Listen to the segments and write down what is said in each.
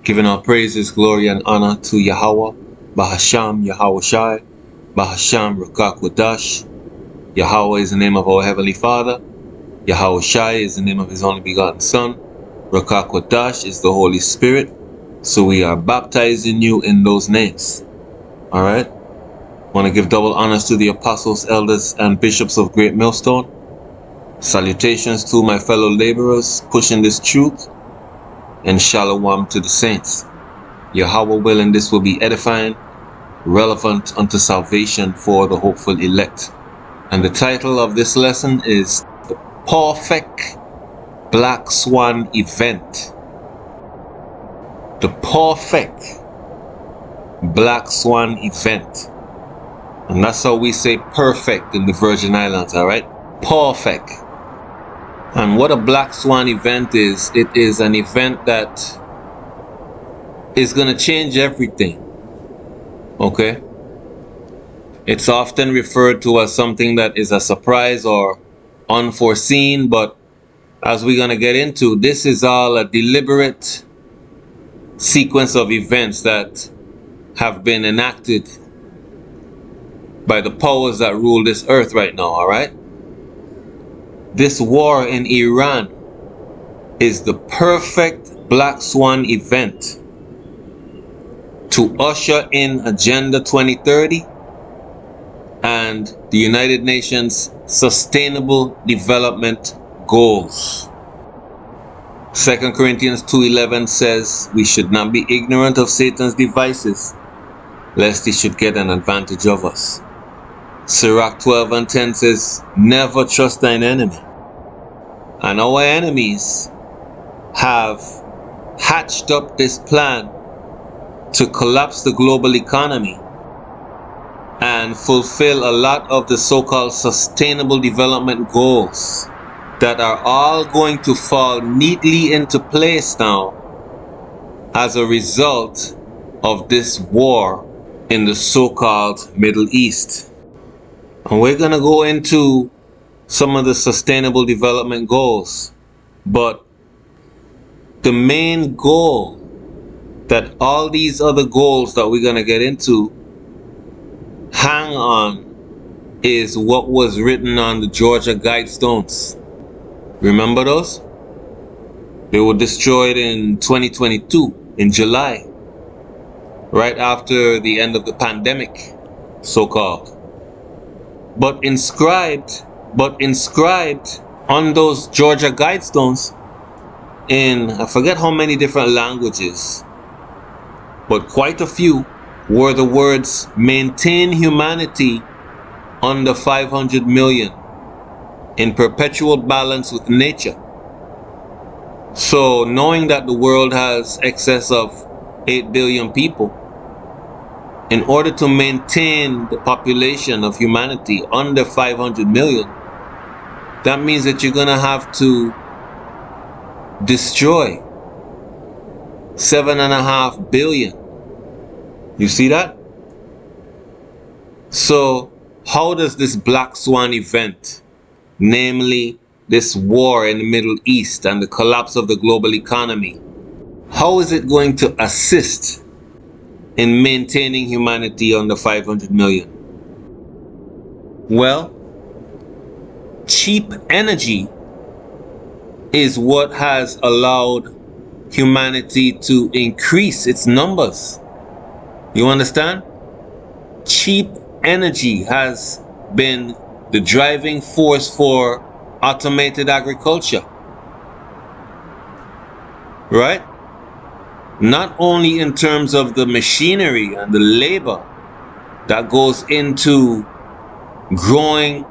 Giving our praises, glory, and honor to Yahawah, Bahasham, Yahawashi, Bahasham, Rukakwadash. Yahawah is the name of our Heavenly Father. Yahawashi is the name of His only begotten Son. Rukakwadash is the Holy Spirit. So we are baptizing you in those names. Alright? Want to give double honors to the apostles, elders, and bishops of Great Millstone. Salutations to my fellow laborers pushing this truth. And shalom to the saints. Yahawah willing, this will be edifying, relevant unto salvation for the hopeful elect. And the title of this lesson is The Perfect Black Swan Event. The Perfect Black Swan Event. And that's how we say perfect in the Virgin Islands, alright? Perfect. And what a Black Swan event is, it is an event that is going to change everything. Okay? It's often referred to as something that is a surprise or unforeseen, but as we're going to get into, this is all a deliberate sequence of events that have been enacted by the powers that rule this earth right now, alright? This war in Iran is the perfect Black Swan event to usher in Agenda 2030 and the United Nations Sustainable Development Goals. 2 Corinthians 2:11 says we should not be ignorant of Satan's devices, lest he should get an advantage of us. Sirach 12:10 says, never trust thine enemy. And our enemies have hatched up this plan to collapse the global economy and fulfill a lot of the so-called sustainable development goals that are all going to fall neatly into place now as a result of this war in the so-called Middle East. And we're going to go into some of the sustainable development goals, but the main goal that all these other goals that we're going to get into hang on is what was written on the Georgia Guidestones. Remember those? They were destroyed in 2022 in July, right after the end of the pandemic, so-called. But inscribed on those Georgia Guidestones in, I forget how many different languages, but quite a few, were the words, maintain humanity under 500 million in perpetual balance with nature. So knowing that the world has excess of 8 billion people, in order to maintain the population of humanity under 500 million, that means that you're going to have to destroy 7.5 billion. You see that? So how does this Black Swan event, namely this war in the Middle East and the collapse of the global economy, how is it going to assist in maintaining humanity under 500 million? Well, cheap energy is what has allowed humanity to increase its numbers. You understand? Cheap energy has been the driving force for automated agriculture. Right? Not only in terms of the machinery and the labor that goes into growing,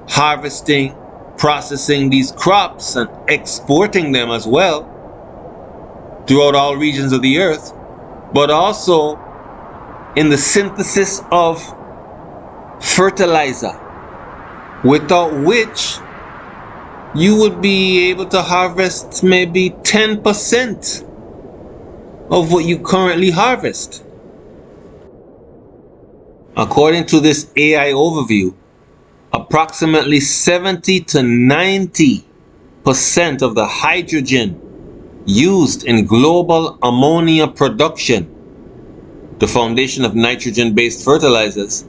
harvesting, processing these crops and exporting them as well throughout all regions of the earth, but also in the synthesis of fertilizer, without which you would be able to harvest maybe 10% of what you currently harvest. According to this AI overview, approximately 70 to 90% of the hydrogen used in global ammonia production, the foundation of nitrogen-based fertilizers,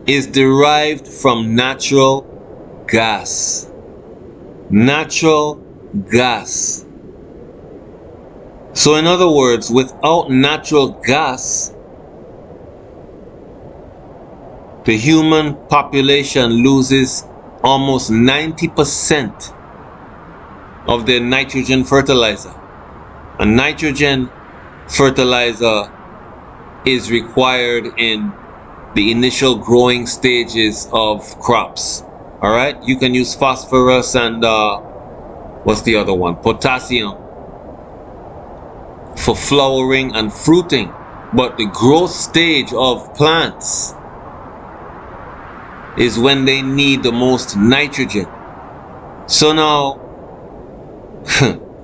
is derived from natural gas. Natural gas. So in other words, without natural gas, the human population loses almost 90% of their nitrogen fertilizer. A nitrogen fertilizer is required in the initial growing stages of crops. All right, you can use phosphorus and what's the other one? Potassium for flowering and fruiting. But the growth stage of plants is when they need the most nitrogen. So now,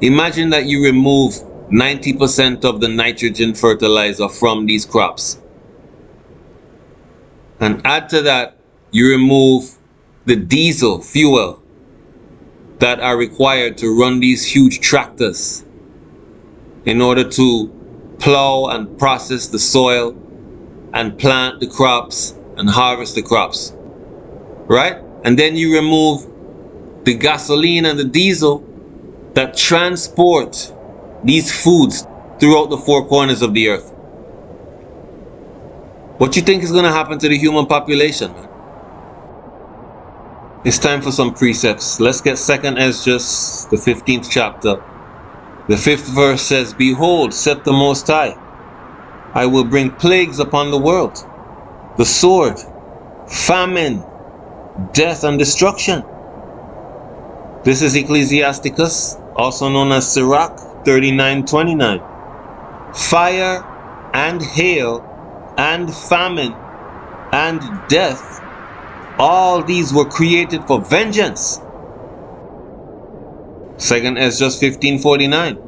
imagine that you remove 90% of the nitrogen fertilizer from these crops. And add to that, you remove the diesel fuel that are required to run these huge tractors in order to plow and process the soil and plant the crops and harvest the crops. Right? And then you remove the gasoline and the diesel that transport these foods throughout the four corners of the earth. What you think is going to happen to the human population, man? It's time for some precepts. Let's get 2nd Esdras, the 15th chapter. The 5th verse says, "Behold, saith the Most High, I will bring plagues upon the world, the sword, famine, death, and destruction." This is Ecclesiasticus, also known as Sirach 39:29. Fire and hail and famine and death, all these were created for vengeance. 2nd Esdras 15:49.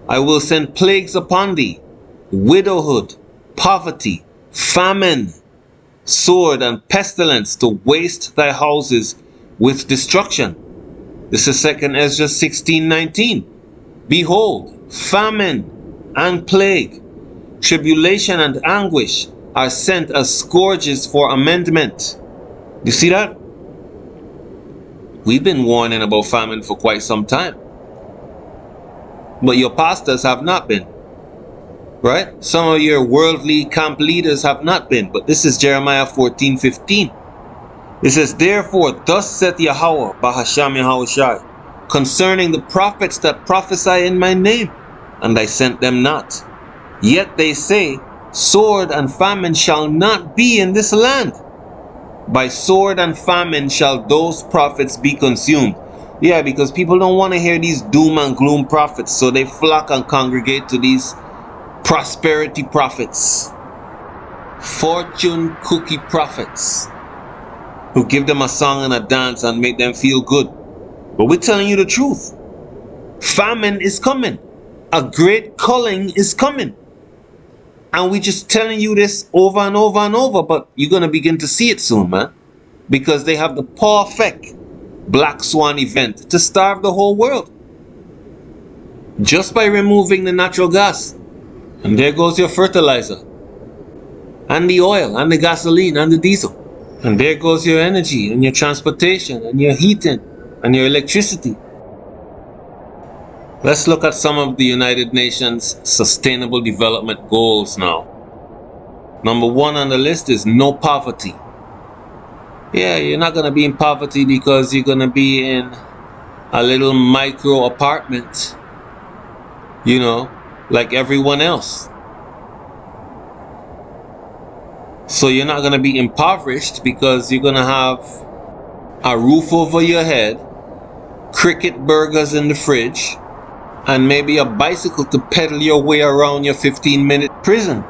I will send plagues upon thee, widowhood, poverty, famine, sword, and pestilence to waste thy houses with destruction. This is 2nd Esdras 16:19. Behold, famine and plague, tribulation and anguish are sent as scourges for amendment. You see that? We've been warning about famine for quite some time. But your pastors have not been. Right? Some of your worldly camp leaders have not been. But this is Jeremiah 14:15. It says, "Therefore, thus saith Yahawah, Bahasham Yahawashi, concerning the prophets that prophesy in my name, and I sent them not. Yet they say, sword and famine shall not be in this land. By sword and famine shall those prophets be consumed." Yeah, because people don't want to hear these doom and gloom prophets, so they flock and congregate to these prosperity prophets, fortune cookie prophets, who give them a song and a dance and make them feel good. But we're telling you the truth. Famine is coming. A great culling is coming. And we're just telling you this over and over and over, but you're going to begin to see it soon, man. Because they have the perfect Black Swan event to starve the whole world. Just by removing the natural gas. And there goes your fertilizer. And the oil, and the gasoline, and the diesel. And there goes your energy, and your transportation, and your heating, and your electricity. Let's look at some of the United Nations Sustainable Development Goals now. Number 1 on the list is no poverty. Yeah, you're not going to be in poverty because you're going to be in a little micro apartment, you know, like everyone else. So you're not going to be impoverished because you're going to have a roof over your head, cricket burgers in the fridge, and maybe a bicycle to pedal your way around your 15-minute prison,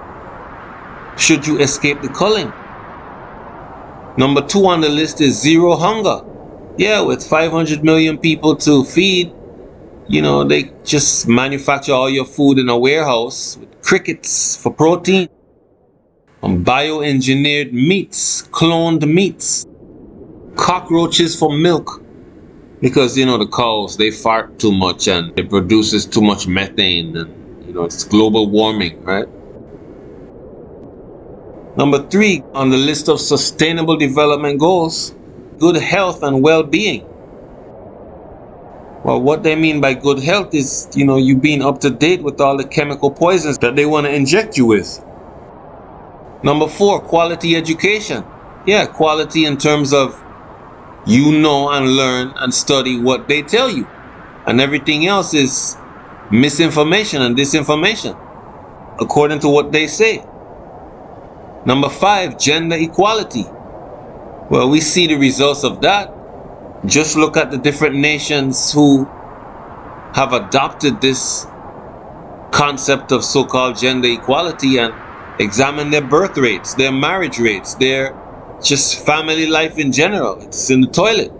should you escape the culling. Number 2 on the list is zero hunger. Yeah, with 500 million people to feed, you know, they just manufacture all your food in a warehouse with crickets for protein. And bioengineered meats, cloned meats, cockroaches for milk, Because, the cows, they fart too much and it produces too much methane, and, it's global warming, right? Number 3 on the list of sustainable development goals, good health and well-being. Well, what they mean by good health is, you being up to date with all the chemical poisons that they want to inject you with. Number 4, quality education. Yeah, quality in terms of you know and learn and study what they tell you. And everything else is misinformation and disinformation, according to what they say. Number 5, gender equality. Well, we see the results of that. Just look at the different nations who have adopted this concept of so-called gender equality and examine their birth rates, their marriage rates, their just family life in general. It's in the toilet.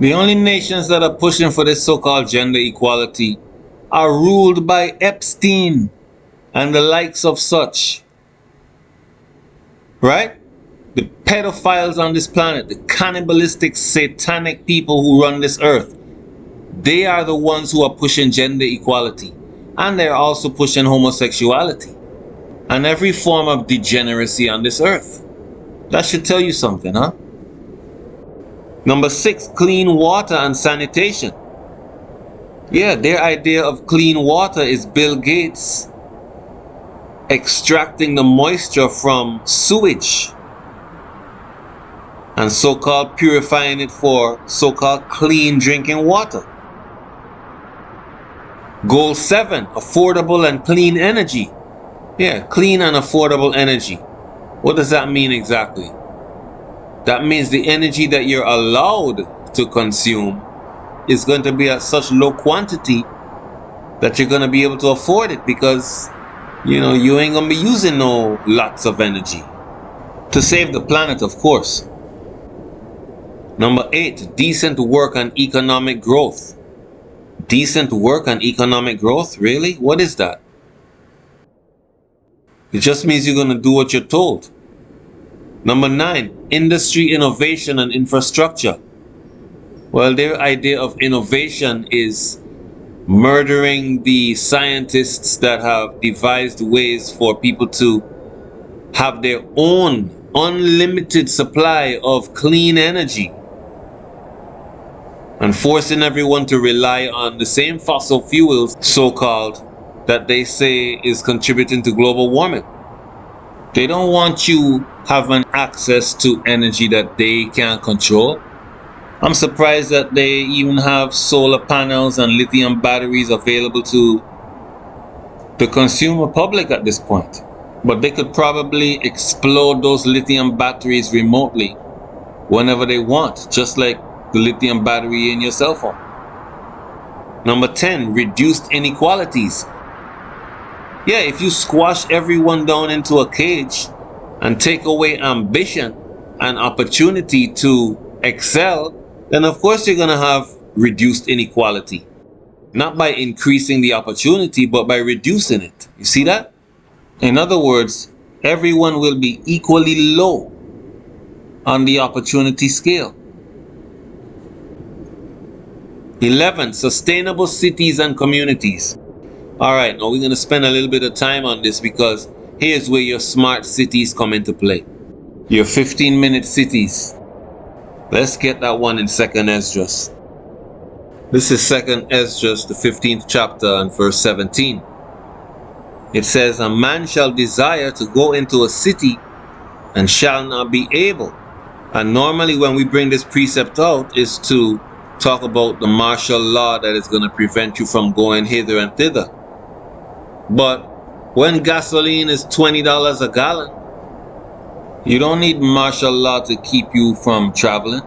The only nations that are pushing for this so-called gender equality are ruled by Epstein and the likes of such. Right? The pedophiles on this planet, the cannibalistic, satanic people who run this earth, they are the ones who are pushing gender equality. And they're also pushing homosexuality and every form of degeneracy on this earth. That should tell you something, huh? Number 6, clean water and sanitation. Yeah, their idea of clean water is Bill Gates extracting the moisture from sewage and so-called purifying it for so-called clean drinking water. Goal 7, affordable and clean energy. Yeah, clean and affordable energy. What does that mean exactly? That means the energy that you're allowed to consume is going to be at such low quantity that you're going to be able to afford it, because you ain't going to be using no lots of energy. To save the planet, of course. Number 8, decent work and economic growth. Decent work and economic growth? Really? What is that? It just means you're going to do what you're told. Number 9, industry innovation and infrastructure. Well, their idea of innovation is murdering the scientists that have devised ways for people to have their own unlimited supply of clean energy, and forcing everyone to rely on the same fossil fuels, so-called, that they say is contributing to global warming. They don't want you having access to energy that they can't control. I'm surprised that they even have solar panels and lithium batteries available to the consumer public at this point. But they could probably explode those lithium batteries remotely whenever they want, just like the lithium battery in your cell phone. Number 10, reduced inequalities. Yeah, if you squash everyone down into a cage and take away ambition and opportunity to excel, then of course you're going to have reduced inequality. Not by increasing the opportunity, but by reducing it. You see that? In other words, everyone will be equally low on the opportunity scale. 11, sustainable cities and communities. All right, now we're going to spend a little bit of time on this, because here's where your smart cities come into play. Your 15-minute cities. Let's get that one in 2nd Esdras. This is 2nd Esdras, the 15th chapter and verse 17. It says, a man shall desire to go into a city and shall not be able. And normally when we bring this precept out is to talk about the martial law that is going to prevent you from going hither and thither. But when gasoline is $20 a gallon, you don't need martial law to keep you from traveling.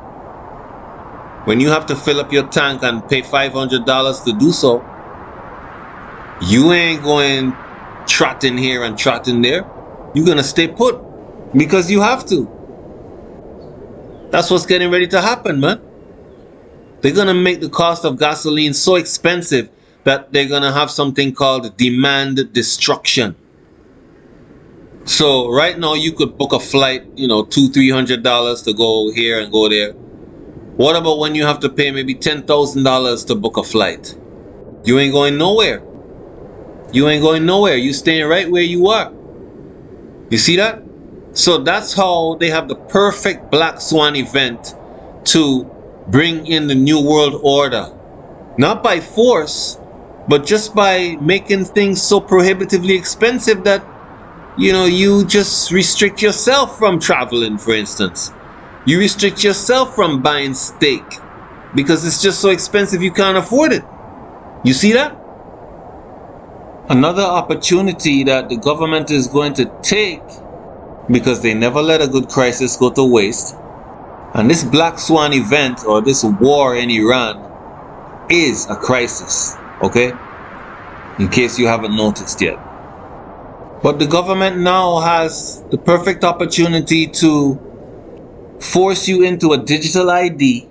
When you have to fill up your tank and pay $500 to do so, you ain't going trotting here and trotting there. You're going to stay put because you have to. That's what's getting ready to happen, man. They're going to make the cost of gasoline so expensive that they're going to have something called demand destruction. So right now you could book a flight, $200-$300 to go here and go there. What about when you have to pay maybe $10,000 to book a flight? You ain't going nowhere. You ain't going nowhere. You staying right where you are. You see that? So that's how they have the perfect Black Swan event to bring in the New World Order. Not by force, but just by making things so prohibitively expensive that, you know, you just restrict yourself from traveling, for instance. You restrict yourself from buying steak because it's just so expensive you can't afford it. You see that? Another opportunity that the government is going to take, because they never let a good crisis go to waste, and this Black Swan event or this war in Iran is a crisis, okay? In case you haven't noticed yet. But the government now has the perfect opportunity to force you into a digital ID,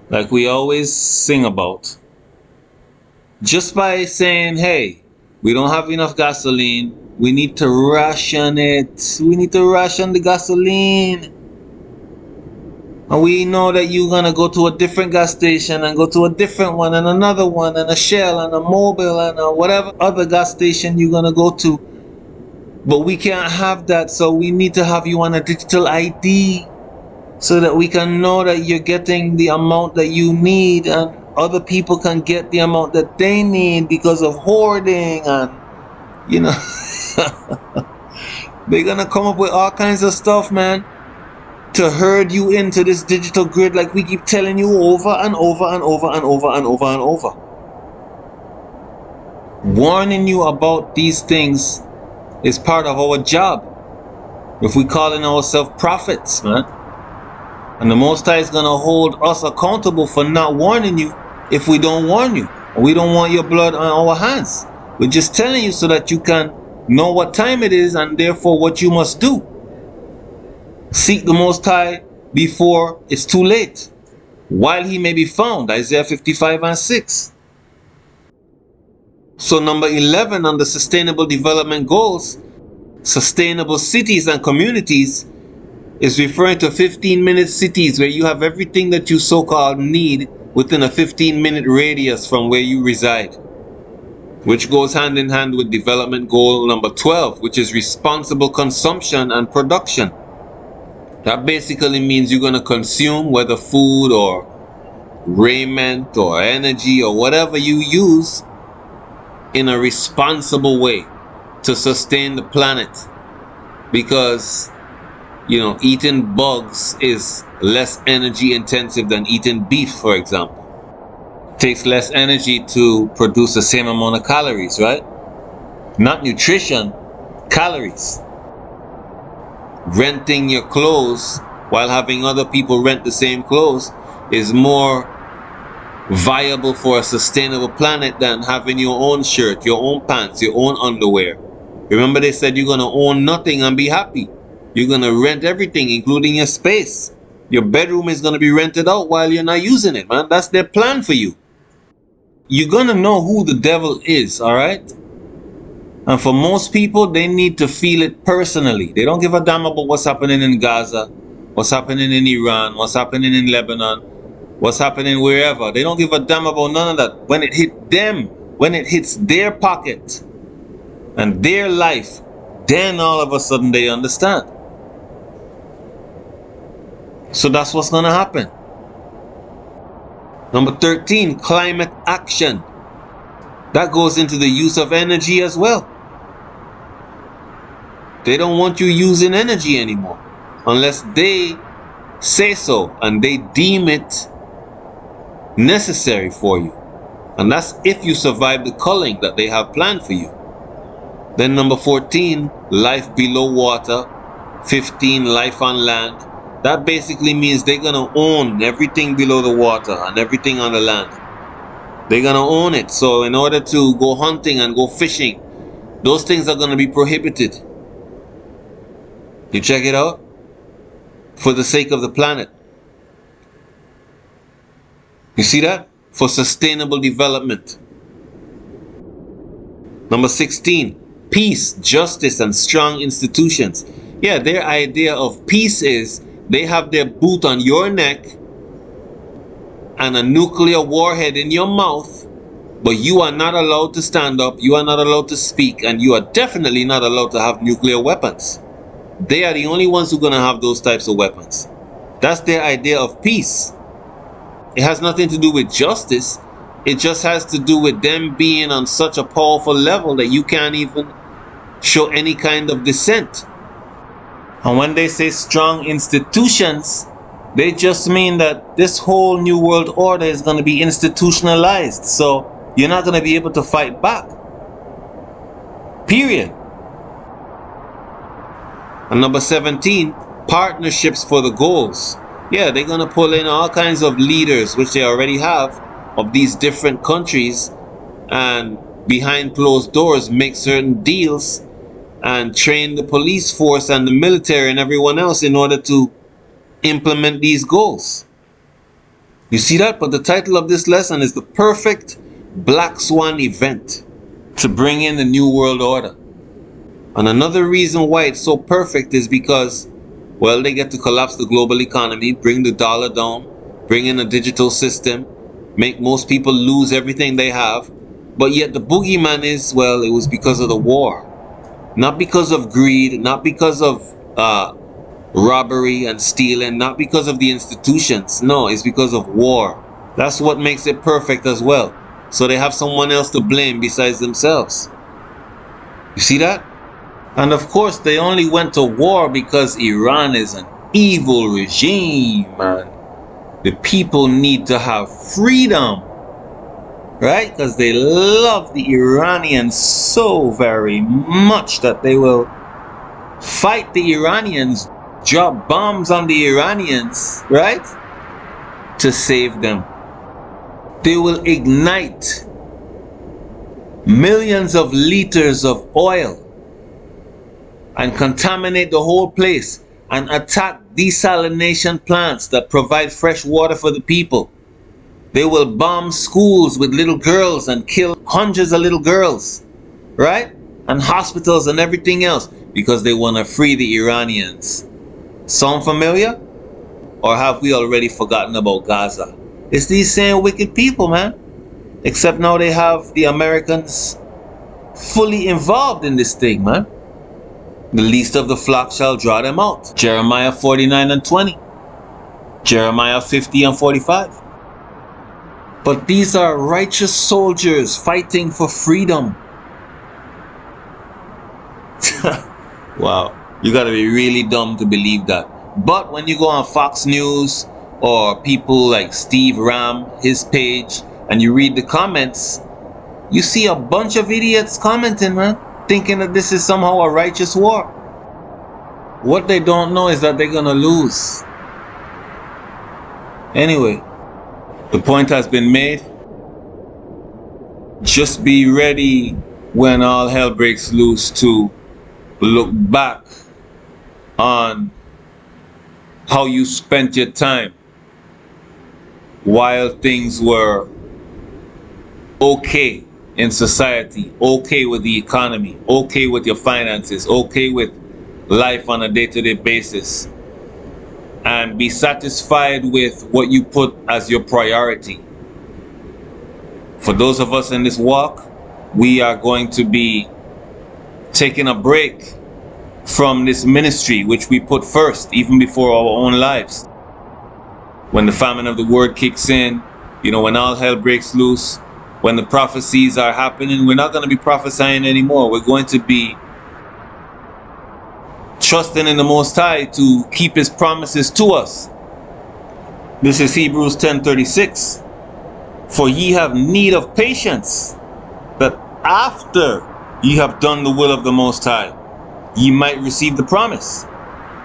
like we always sing about, just by saying, hey, we don't have enough gasoline, we need to ration it, we need to ration the gasoline. And we know that you're gonna go to a different gas station and go to a different one and another one and a Shell and a Mobil and a whatever other gas station you're gonna go to. But we can't have that, so we need to have you on a digital ID so that we can know that you're getting the amount that you need and other people can get the amount that they need because of hoarding and, you know. They're gonna come up with all kinds of stuff, man, to herd you into this digital grid like we keep telling you over and over and over and over and over and over. Warning you about these things is part of our job. If we calling ourselves prophets, man. And the Most High is gonna hold us accountable for not warning you if we don't warn you. We don't want your blood on our hands. We're just telling you so that you can know what time it is and therefore what you must do. Seek the Most High before it's too late, while he may be found. Isaiah 55:6. So number 11 on the Sustainable Development Goals, sustainable cities and communities, is referring to 15-minute cities where you have everything that you so-called need within a 15-minute radius from where you reside, which goes hand in hand with development goal number 12, which is responsible consumption and production. That basically means you're going to consume, whether food or raiment or energy or whatever you use, in a responsible way to sustain the planet. Because, you know, eating bugs is less energy intensive than eating beef, for example. It takes less energy to produce the same amount of calories, right? Not nutrition, calories. Renting your clothes while having other people rent the same clothes is more viable for a sustainable planet than having your own shirt, your own pants, your own underwear. Remember they said you're going to own nothing and be happy. You're going to rent everything, including your space. Your bedroom is going to be rented out while you're not using it, man. That's their plan for you. You're going to know who the devil is, all right? And for most people, they need to feel it personally. They don't give a damn about what's happening in Gaza, what's happening in Iran, what's happening in Lebanon, what's happening wherever. They don't give a damn about none of that. When it hits them, when it hits their pocket and their life, then all of a sudden they understand. So that's what's going to happen. Number 13, climate action. That goes into the use of energy as well. They don't want you using energy anymore unless they say so and they deem it necessary for you. And that's if you survive the culling that they have planned for you. Then number 14, life below water. 15, life on land. That basically means they're going to own everything below the water and everything on the land. They're going to own it. So in order to go hunting and go fishing, those things are going to be prohibited. You check it out? For the sake of the planet. You see that? For sustainable development. Number 16, peace, justice, and strong institutions. Yeah, their idea of peace is they have their boot on your neck and a nuclear warhead in your mouth, but you are not allowed to stand up, you are not allowed to speak, and you are definitely not allowed to have nuclear weapons. They are the only ones who are going to have those types of weapons. That's their idea of peace. It has nothing to do with justice. It just has to do with them being on such a powerful level that you can't even show any kind of dissent. And when they say strong institutions, they just mean that this whole new world order is going to be institutionalized. So you're not going to be able to fight back. Period. And number 17, partnerships for the goals. Yeah, they're going to pull in all kinds of leaders, which they already have, of these different countries, and behind closed doors make certain deals and train the police force and the military and everyone else in order to implement these goals. You see that? But the title of this lesson is the perfect Black Swan event to bring in the new world order. And another reason why it's so perfect is because, well, they get to collapse the global economy, bring the dollar down, bring in a digital system, make most people lose everything they have. But yet the boogeyman is, well, it was because of the war. Not because of greed, not because of robbery and stealing, not because of the institutions. No, it's because of war. That's what makes it perfect as well. So they have someone else to blame besides themselves. You see that? And of course, they only went to war because Iran is an evil regime, man. The people need to have freedom, right? Because they love the Iranians so very much that they will fight the Iranians, drop bombs on the Iranians, right? To save them. They will ignite millions of liters of oil and contaminate the whole place and attack desalination plants that provide fresh water for the people. They will bomb schools with little girls and kill hundreds of little girls, right? And hospitals and everything else because they want to free the Iranians. Sound familiar? Or have we already forgotten about Gaza? It's these same wicked people, man. Except now they have the Americans fully involved in this thing, man. The least of the flock shall draw them out. Jeremiah 49 and 20. Jeremiah 50 and 45. But these are righteous soldiers fighting for freedom. Wow, you gotta be really dumb to believe that. But when you go on Fox News or people like Steve Ram, his page, and you read the comments, you see a bunch of idiots commenting, man, thinking that this is somehow a righteous war. What they don't know is that they're gonna lose. Anyway, the point has been made. Just be ready when all hell breaks loose to look back on how you spent your time while things were okay in society, okay with the economy, okay with your finances, okay with life on a day-to-day basis, and be satisfied with what you put as your priority. For those of us in this walk, we are going to be taking a break from this ministry which we put first, even before our own lives. When the famine of the word kicks in, you know, when all hell breaks loose, when the prophecies are happening, we're not going to be prophesying anymore. We're going to be trusting in the Most High to keep His promises to us. This is Hebrews 10:36. For ye have need of patience, that after ye have done the will of the Most High, ye might receive the promise.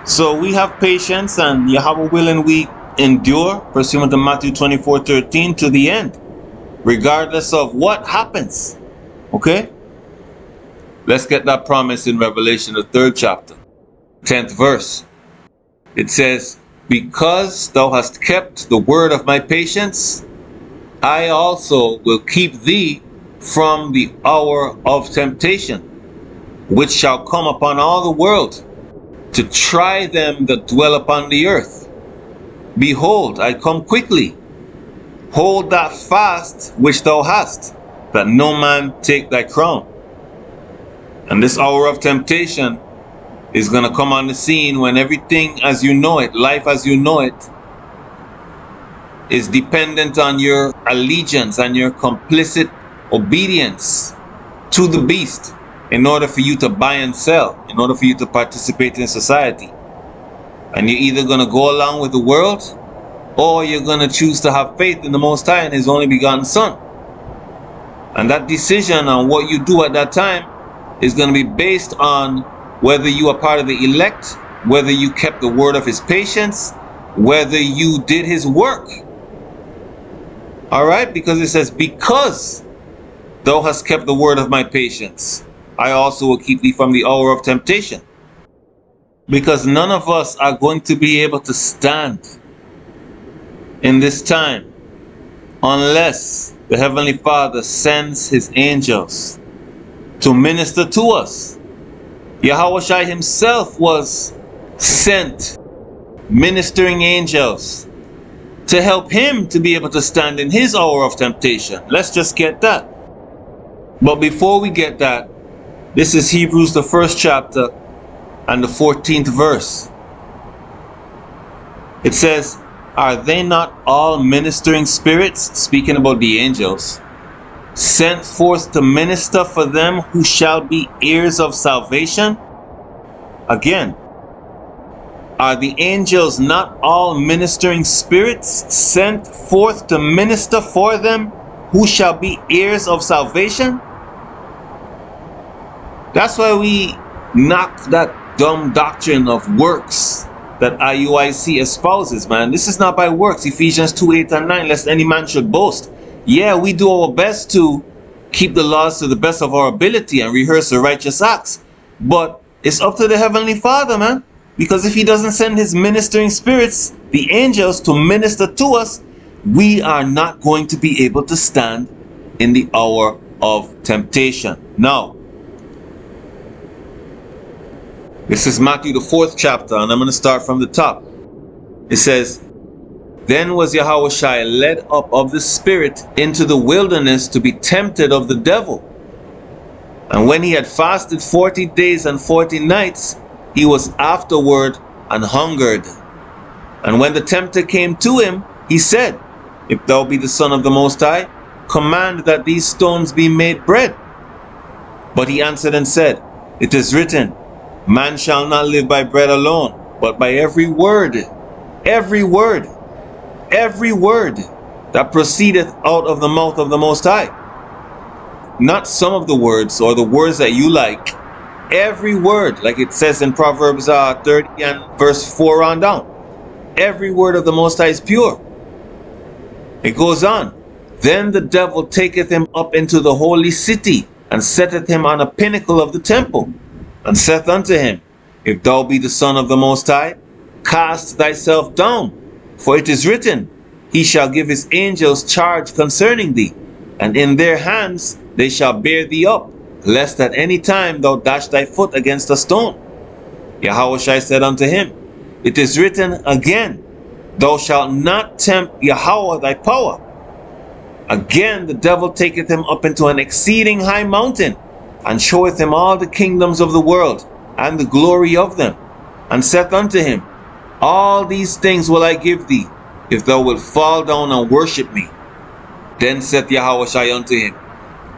So we have patience, and Yahawah willing, we endure, pursuant to Matthew 24:13, to the end, regardless of what happens. Okay? Let's get that promise in Revelation, the 3rd chapter, 10th verse. It says, because thou hast kept the word of my patience, I also will keep thee from the hour of temptation, which shall come upon all the world, to try them that dwell upon the earth. Behold, I come quickly. Hold that fast which thou hast, that no man take thy crown. And this hour of temptation is going to come on the scene when everything as you know it, life as you know it, is dependent on your allegiance and your complicit obedience to the beast in order for you to buy and sell, in order for you to participate in society. And you're either going to go along with the world, or you're going to choose to have faith in the Most High and His only begotten Son. And that decision on what you do at that time is going to be based on whether you are part of the elect, whether you kept the word of His patience, whether you did His work. Alright? Because it says, because thou hast kept the word of my patience, I also will keep thee from the hour of temptation. Because none of us are going to be able to stand in this time unless the Heavenly Father sends His angels to minister to us. Yahawashi Himself was sent ministering angels to help Him to be able to stand in His hour of temptation. Let's just get that. But before we get that, this is Hebrews the 1st chapter and the 14th verse. It says, are they not all ministering spirits, speaking about the angels, sent forth to minister for them who shall be heirs of salvation? Again, are the angels not all ministering spirits sent forth to minister for them who shall be heirs of salvation? That's why we knock that dumb doctrine of works that IUIC espouses, man. This is not by works. Ephesians 2:8 and 9, lest any man should boast. Yeah, we do our best to keep the laws to the best of our ability and rehearse the righteous acts. But it's up to the Heavenly Father, man. Because if He doesn't send His ministering spirits, the angels, to minister to us, we are not going to be able to stand in the hour of temptation. Now, this is Matthew the 4th chapter, and I'm going to start from the top. It says, then was Yahawashi led up of the Spirit into the wilderness to be tempted of the devil. And when he had fasted 40 days and 40 nights, he was afterward and hungered. And when the tempter came to him, he said, if thou be the Son of the Most High, command that these stones be made bread. But he answered and said, it is written, man shall not live by bread alone, but by every word that proceedeth out of the mouth of the Most High. Not some of the words or the words that you like. Every word, like it says in Proverbs 30 and verse 4 on down. Every word of the Most High is pure. It goes on. Then the devil taketh him up into the holy city, and setteth him on a pinnacle of the temple, and saith unto him, if thou be the Son of the Most High, cast thyself down, for it is written, he shall give his angels charge concerning thee, and in their hands they shall bear thee up, lest at any time thou dash thy foot against a stone. Yahawashi said unto him, it is written again, thou shalt not tempt Yahawah thy power. Again the devil taketh him up into an exceeding high mountain, and showeth him all the kingdoms of the world, and the glory of them, and saith unto him, all these things will I give thee, if thou wilt fall down and worship me. Then saith Yahawashi unto him,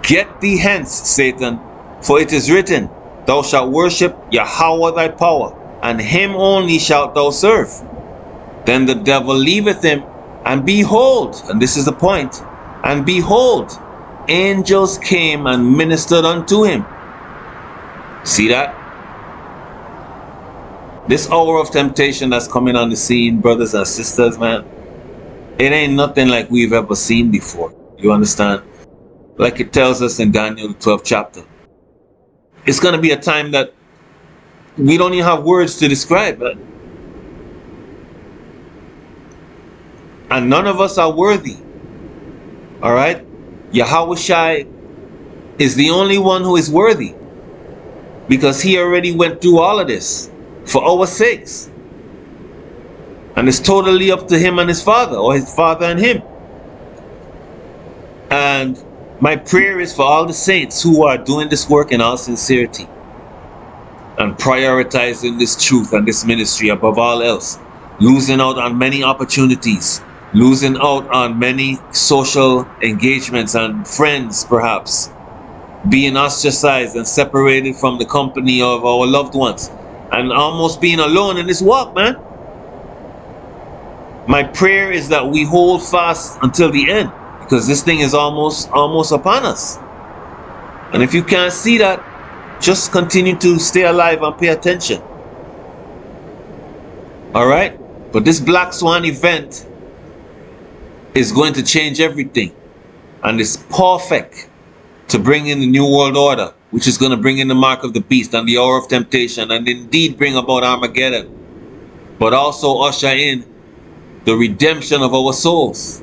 get thee hence, Satan, for it is written, thou shalt worship Yahawah thy power, and him only shalt thou serve. Then the devil leaveth him, and behold, and this is the point, and behold, angels came and ministered unto him. See that? This hour of temptation that's coming on the scene, brothers and sisters, man, it ain't nothing like we've ever seen before. You understand? Like it tells us in Daniel the 12th chapter. It's going to be a time that we don't even have words to describe it. And none of us are worthy. Alright? Yahawashi is the only one who is worthy, because he already went through all of this for our sakes. And it's totally up to him and his Father, or his Father and him. And my prayer is for all the saints who are doing this work in all sincerity and prioritizing this truth and this ministry above all else, losing out on many opportunities, losing out on many social engagements and friends perhaps, being ostracized and separated from the company of our loved ones, and almost being alone in this walk, man. My prayer is that we hold fast until the end, because this thing is almost upon us. And if you can't see that, just continue to stay alive and pay attention. Alright? But this Black Swan event is going to change everything. And it's perfect to bring in the New World Order, which is going to bring in the mark of the beast and the hour of temptation, and indeed bring about Armageddon. But also usher in the redemption of our souls.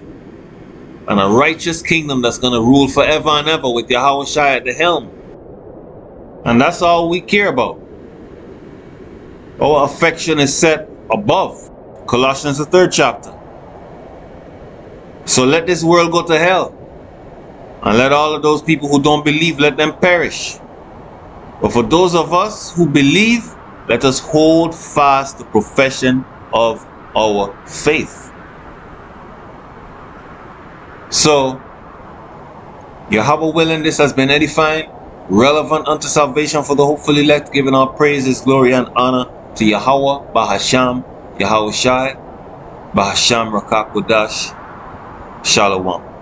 And a righteous kingdom that's going to rule forever and ever with Yahawashi at the helm. And that's all we care about. Our affection is set above. Colossians the 3rd chapter. So let this world go to hell. And let all of those people who don't believe, let them perish. But for those of us who believe, let us hold fast the profession of our faith. So, Yahawah willing, this has been edifying, relevant unto salvation for the hopeful elect, giving all praises, glory, and honor to Yahawah, Bahasham, Yahawashi, Bahasham Rakakwadash, Shalom.